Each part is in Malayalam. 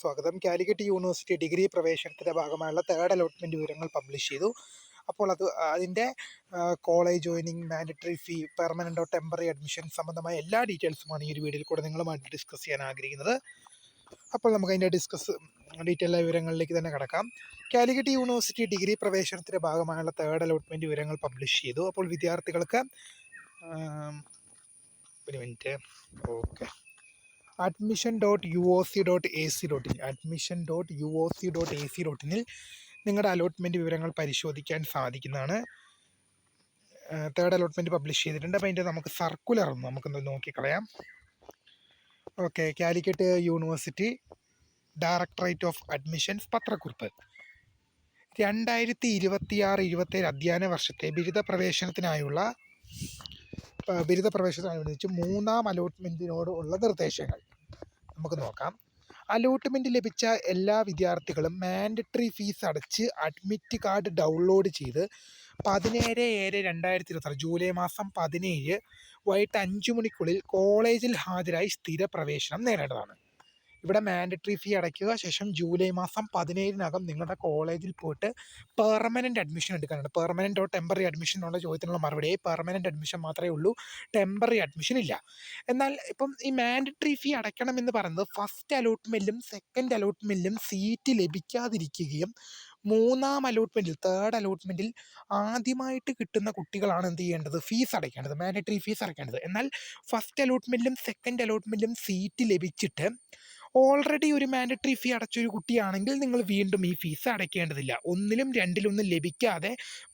സ്വാഗതം. കാലിക്കറ്റ് യൂണിവേഴ്സിറ്റി ഡിഗ്രി പ്രവേശനത്തിൻ്റെ ഭാഗമായുള്ള തേർഡ് അലോട്ട്മെൻറ്റ് വിവരങ്ങൾ പബ്ലിഷ് ചെയ്തു. അപ്പോൾ അതിൻ്റെ college joining, mandatory fee, permanent or temporary admission സംബന്ധമായ എല്ലാ ഡീറ്റെയിൽസുമാണ് ഈ ഒരു വീഡിയോയിൽ കൂടെ നിങ്ങളുമായിട്ട് ഡിസ്കസ് ചെയ്യാൻ ആഗ്രഹിക്കുന്നത്. അപ്പോൾ നമുക്ക് അതിൻ്റെ ഡീറ്റെയിൽ വിവരങ്ങളിലേക്ക് തന്നെ കിടക്കാം. കാലിക്കറ്റ് യൂണിവേഴ്സിറ്റി ഡിഗ്രി പ്രവേശനത്തിൻ്റെ ഭാഗമായുള്ള തേർഡ് അലോട്ട്മെൻറ്റ് വിവരങ്ങൾ പബ്ലിഷ് ചെയ്തു. അപ്പോൾ വിദ്യാർത്ഥികൾക്ക് ഒരു മിനിറ്റ് ഓക്കെ admission.uoc.ac.in നിങ്ങളുടെ അലോട്ട്മെൻറ്റ് വിവരങ്ങൾ പരിശോധിക്കാൻ സാധിക്കുന്നതാണ്. തേർഡ് അലോട്ട്മെൻറ്റ് പബ്ലിഷ് ചെയ്തിട്ടുണ്ട്. അപ്പോൾ അതിൻ്റെ നമുക്ക് സർക്കുലർ നമുക്കൊന്ന് നോക്കിക്കളയാം. Okay, Calicut university directorate of admissions പത്രക്കുറിപ്പ്. 2026-27 അധ്യയന വർഷത്തെ ബിരുദ പ്രവേശനത്തിനനുബന്ധിച്ച് മൂന്നാം അലോട്ട്മെൻറ്റിനോടുള്ള നിർദ്ദേശങ്ങൾ നമുക്ക് നോക്കാം. അലോട്ട്മെൻറ്റ് ലഭിച്ച എല്ലാ വിദ്യാർത്ഥികളും മാൻഡറ്ററി ഫീസ് അടച്ച് അഡ്മിറ്റ് കാർഡ് ഡൗൺലോഡ് ചെയ്ത് 17/7/2026 ജൂലൈ മാസം 17 വൈകിട്ട് 5 മണിക്കുള്ളിൽ കോളേജിൽ ഹാജരായി സ്ഥിര പ്രവേശനം നേടേണ്ടതാണ്. ഇവിടെ മാൻഡറ്ററി ഫീ അടയ്ക്കുക, ശേഷം ജൂലൈ മാസം 17 നിങ്ങളുടെ കോളേജിൽ പോയിട്ട് പെർമനൻ്റ് അഡ്മിഷൻ എടുക്കാനുണ്ട്. പെർമനൻ്റ് ഓർ ടെമ്പററി അഡ്മിഷൻ എന്നുള്ള ചോദ്യത്തിനുള്ള മറുപടി പെർമനൻ്റ് അഡ്മിഷൻ മാത്രമേ ഉള്ളൂ, ടെമ്പററി അഡ്മിഷൻ ഇല്ല. എന്നാൽ ഇപ്പം ഈ മാൻഡറ്ററി ഫീ അടയ്ക്കണം എന്ന് പറയുന്നത് ഫസ്റ്റ് അലോട്ട്മെൻറ്റിലും സെക്കൻഡ് അലോട്ട്മെൻറ്റിലും സീറ്റ് ലഭിക്കാതിരിക്കുകയും മൂന്നാം അലോട്ട്മെൻറ്റിൽ തേർഡ് അലോട്ട്മെൻറ്റിൽ ആദ്യമായിട്ട് കിട്ടുന്ന കുട്ടികളാണ് എന്ത് ചെയ്യേണ്ടത്, ഫീസ് അടയ്ക്കേണ്ടത്, മാൻഡറ്ററി ഫീസ് അടയ്ക്കേണ്ടത്. എന്നാൽ ഫസ്റ്റ് അലോട്ട്മെൻറ്റിലും സെക്കൻഡ് അലോട്ട്മെൻറ്റിലും സീറ്റ് ലഭിച്ചിട്ട് ഓൾറെഡി ഒരു മാൻഡറ്ററി ഫീ അടച്ചൊരു കുട്ടിയാണെങ്കിൽ നിങ്ങൾ വീണ്ടും ഈ ഫീസ് അടയ്ക്കേണ്ടതില്ല. ഒന്നിലും രണ്ടിലൊന്നും ലഭിക്കാതെ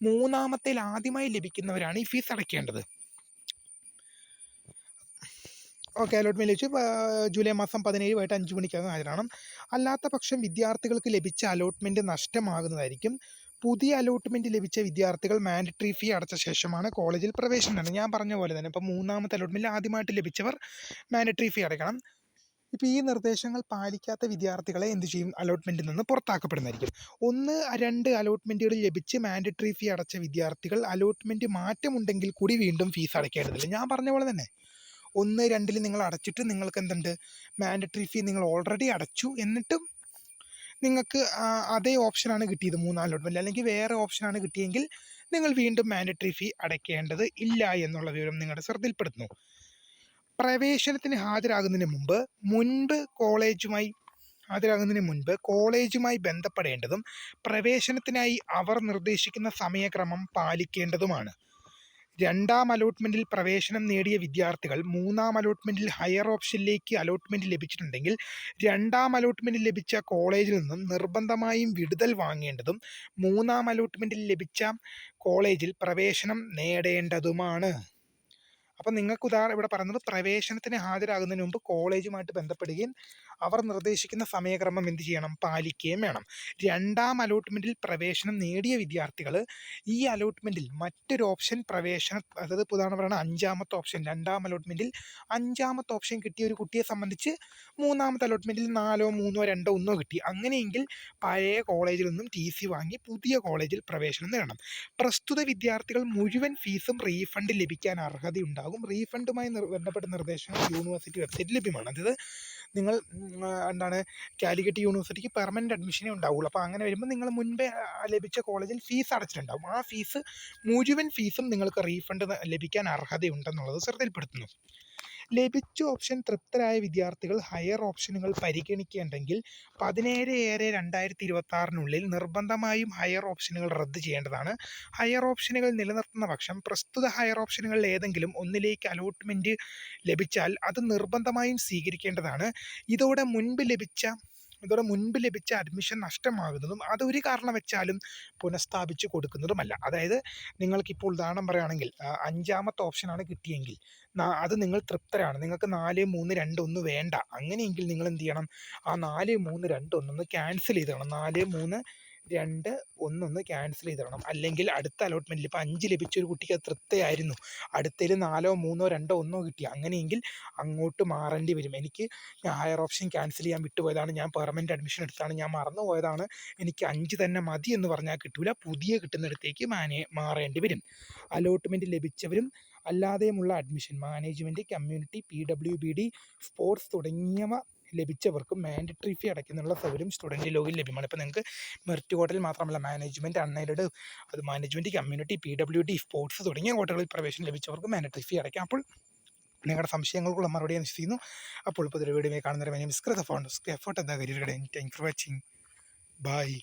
മൂന്നാമത്തേൽ ആദ്യമായി ലഭിക്കുന്നവരാണ് ഈ ഫീസ് അടയ്ക്കേണ്ടത്. ഓക്കെ, അലോട്ട്മെൻറ്റ് ലഭിച്ചു ജൂലൈ മാസം 17 വൈകിട്ട് 5 മണിക്കകം ഹാജരാകണം. അല്ലാത്ത പക്ഷം വിദ്യാർത്ഥികൾക്ക് ലഭിച്ച അലോട്ട്മെൻറ്റ് നഷ്ടമാകുന്നതായിരിക്കും. പുതിയ അലോട്ട്മെൻറ്റ് ലഭിച്ച വിദ്യാർത്ഥികൾ മാൻഡറ്ററി ഫീ അടച്ച ശേഷമാണ് കോളേജിൽ പ്രവേശനം. ഞാൻ പറഞ്ഞ പോലെ തന്നെ ഇപ്പം മൂന്നാമത്തെ അലോട്ട്മെൻറ്റിൽ ആദ്യമായിട്ട് ലഭിച്ചവർ മാൻഡറ്ററി ഫീ അടയ്ക്കണം. ഇപ്പോൾ ഈ നിർദ്ദേശങ്ങൾ പാലിക്കാത്ത വിദ്യാർത്ഥികളെ എന്ത് ചെയ്യും, അലോട്ട്മെൻറ്റിൽ നിന്ന് പുറത്താക്കപ്പെടുന്നതായിരിക്കും. 1-2 അലോട്ട്മെൻറ്റുകൾ ലഭിച്ച് മാൻഡറ്ററി ഫീ അടച്ച വിദ്യാർത്ഥികൾ അലോട്ട്മെൻറ്റ് മാറ്റമുണ്ടെങ്കിൽ കൂടി വീണ്ടും ഫീസ് അടയ്ക്കേണ്ടതില്ല. ഞാൻ പറഞ്ഞ പോലെ തന്നെ 1-2 നിങ്ങൾ അടച്ചിട്ട് നിങ്ങൾക്ക് എന്തുണ്ട്, മാൻഡറ്ററി ഫീ നിങ്ങൾ ഓൾറെഡി അടച്ചു, എന്നിട്ടും നിങ്ങൾക്ക് അതേ ഓപ്ഷനാണ് കിട്ടിയത് മൂന്നാം അലോട്ട്മെൻറ്റിൽ, അല്ലെങ്കിൽ വേറെ ഓപ്ഷനാണ് കിട്ടിയെങ്കിൽ നിങ്ങൾ വീണ്ടും മാൻഡറ്ററി ഫീ അടയ്ക്കേണ്ടത് ഇല്ല എന്നുള്ള വിവരം നിങ്ങളുടെ ശ്രദ്ധയിൽപ്പെടുത്തുന്നു. പ്രവേശനത്തിന് ഹാജരാകുന്നതിന് മുൻപ് കോളേജുമായി ബന്ധപ്പെടേണ്ടതും പ്രവേശനത്തിനായി അവർ നിർദ്ദേശിക്കുന്ന സമയക്രമം പാലിക്കേണ്ടതുമാണ്. രണ്ടാം അലോട്ട്മെൻറ്റിൽ പ്രവേശനം നേടിയ വിദ്യാർത്ഥികൾ മൂന്നാം അലോട്ട്മെൻറ്റിൽ ഹയർ ഓപ്ഷനിലേക്ക് അലോട്ട്മെൻറ്റ് ലഭിച്ചിട്ടുണ്ടെങ്കിൽ രണ്ടാം അലോട്ട്മെൻറ്റിൽ ലഭിച്ച കോളേജിൽ നിന്നും നിർബന്ധമായും വിടുതൽ വാങ്ങേണ്ടതും മൂന്നാം അലോട്ട്മെൻറ്റിൽ ലഭിച്ച കോളേജിൽ പ്രവേശനം നേടേണ്ടതുമാണ്. അപ്പം നിങ്ങൾക്ക് ഇവിടെ പറയുന്നത് പ്രവേശനത്തിന് ഹാജരാകുന്നതിന് മുമ്പ് കോളേജുമായിട്ട് ബന്ധപ്പെടുകയും അവർ നിർദ്ദേശിക്കുന്ന സമയക്രമം എന്ത് ചെയ്യണം, പാലിക്കുകയും വേണം. രണ്ടാം അലോട്ട്മെൻറ്റിൽ പ്രവേശനം നേടിയ വിദ്യാർത്ഥികൾ ഈ അലോട്ട്മെൻറ്റിൽ മറ്റൊരു ഓപ്ഷൻ അതായത് ഉദാഹരണം പറയുന്നത് 5ാമത്തെ ഓപ്ഷൻ, രണ്ടാം അലോട്ട്മെൻറ്റിൽ 5ാമത്തെ ഓപ്ഷൻ കിട്ടിയ ഒരു കുട്ടിയെ സംബന്ധിച്ച് മൂന്നാമത്തെ അലോട്ട്മെൻറ്റിൽ 4, 3, 2, 1 കിട്ടി. അങ്ങനെയെങ്കിൽ പഴയ കോളേജിൽ നിന്നും TC വാങ്ങി പുതിയ കോളേജിൽ പ്രവേശനം നേടണം. പ്രസ്തുത വിദ്യാർത്ഥികൾ മുഴുവൻ ഫീസും റീഫണ്ട് ലഭിക്കാൻ അർഹതയുണ്ടാകും. റീഫണ്ടുമായി ബന്ധപ്പെട്ട നിർദ്ദേശങ്ങൾ യൂണിവേഴ്സിറ്റി വെബ്സൈറ്റിൽ ലഭ്യമാണ്. അതായത് നിങ്ങൾ കാലിക്കറ്റ് യൂണിവേഴ്സിറ്റിക്ക് പെർമനൻ്റ് അഡ്മിഷനേ ഉണ്ടാവുള്ളൂ. അപ്പോൾ അങ്ങനെ വരുമ്പോൾ നിങ്ങൾ മുൻപേ ലഭിച്ച കോളേജിൽ ഫീസ് അടച്ചിട്ടുണ്ടാവും. ആ മുഴുവൻ ഫീസും നിങ്ങൾക്ക് റീഫണ്ട് ലഭിക്കാൻ അർഹതയുണ്ടെന്നുള്ളത് ശ്രദ്ധയിൽപ്പെടുത്തുന്നു. ലഭിച്ച ഓപ്ഷൻ തൃപ്തരായ വിദ്യാർത്ഥികൾ ഹയർ ഓപ്ഷനുകൾ പരിഗണിക്കേണ്ടെങ്കിൽ 17/7/2026 നിർബന്ധമായും ഹയർ ഓപ്ഷനുകൾ റദ്ദ് ചെയ്യേണ്ടതാണ്. ഹയർ ഓപ്ഷനുകൾ നിലനിർത്തുന്ന പക്ഷം പ്രസ്തുത ഹയർ ഓപ്ഷനുകളിൽ ഏതെങ്കിലും ഒന്നിലേക്ക് അലോട്ട്മെൻറ്റ് ലഭിച്ചാൽ അത് നിർബന്ധമായും സ്വീകരിക്കേണ്ടതാണ്. ഇതോടെ മുൻപ് ലഭിച്ച അഡ്മിഷൻ നഷ്ടമാകുന്നതും അതൊരു കാരണം വെച്ചാലും പുനഃസ്ഥാപിച്ച് കൊടുക്കുന്നതുമല്ല. അതായത് നിങ്ങൾക്കിപ്പോൾ ഉദാഹരണം പറയുകയാണെങ്കിൽ 5ാമത്തെ ഓപ്ഷനാണ് കിട്ടിയെങ്കിൽ അത് നിങ്ങൾ തൃപ്തരാണ്, നിങ്ങൾക്ക് 4, 3, 2, 1 വേണ്ട. അങ്ങനെയെങ്കിൽ നിങ്ങൾ എന്ത് ചെയ്യണം, ആ 4, 3, 2, 1 ക്യാൻസൽ ചെയ്ത് തരണം. 4, 3, 2, 1 ക്യാൻസൽ ചെയ്ത് തരണം. അല്ലെങ്കിൽ അടുത്ത അലോട്ട്മെൻറ്റിൽ ഇപ്പോൾ 5 ലഭിച്ചൊരു കുട്ടിക്ക് അത് തൃപ്തിയായിരുന്നു, അടുത്തതിൽ 4, 3, 2, 1 കിട്ടി. അങ്ങനെയെങ്കിൽ അങ്ങോട്ട് മാറേണ്ടി വരും. ഞാൻ ഹയർ ഓപ്ഷൻ ക്യാൻസൽ ചെയ്യാൻ വിട്ടുപോയതാണ്, ഞാൻ പെർമനൻ്റ് അഡ്മിഷൻ എടുത്താണ്, ഞാൻ മറന്നുപോയതാണ്, എനിക്ക് 5 തന്നെ മതി എന്ന് പറഞ്ഞാൽ കിട്ടില്ല, പുതിയ കിട്ടുന്നിടത്തേക്ക് മാറേണ്ടി വരും. അലോട്ട്മെൻറ്റ് ലഭിച്ചവരും അല്ലാതെയുമുള്ള admission management, community, PWBD, sports തുടങ്ങിയവ ലഭിച്ചവർക്കും മാൻഡറ്ററി ഫീ അടയ്ക്കുന്നതിനുള്ള സൗകര്യം സ്റ്റുഡൻറ്റ് ലോഗിൽ ലഭ്യമാണ്. ഇപ്പോൾ നിങ്ങൾക്ക് മെറിറ്റ് കോട്ടയിൽ മാത്രമല്ല മാനേജ്മെൻറ്റ്, അൺഎയ്ഡഡ്, അത് മാനേജ്മെൻറ്റ്, കമ്മ്യൂണിറ്റി, PWD, സ്പോർട്സ് തുടങ്ങിയ കോട്ടകളിൽ പ്രവേശനം ലഭിച്ചവർക്ക് മാൻഡറ്ററി ഫീ അടയ്ക്കാം. അപ്പോൾ നിങ്ങളുടെ സംശയങ്ങൾക്കുള്ള മറുപടി അനുസരിക്കുന്നു. അപ്പോൾ പുതിയ വീഡിയോ കാണുന്നവരെ മിസ്കൃത ഫോൺ എഫോർട്ട് എന്താ കരിയർ. Thank for watching. ബൈ.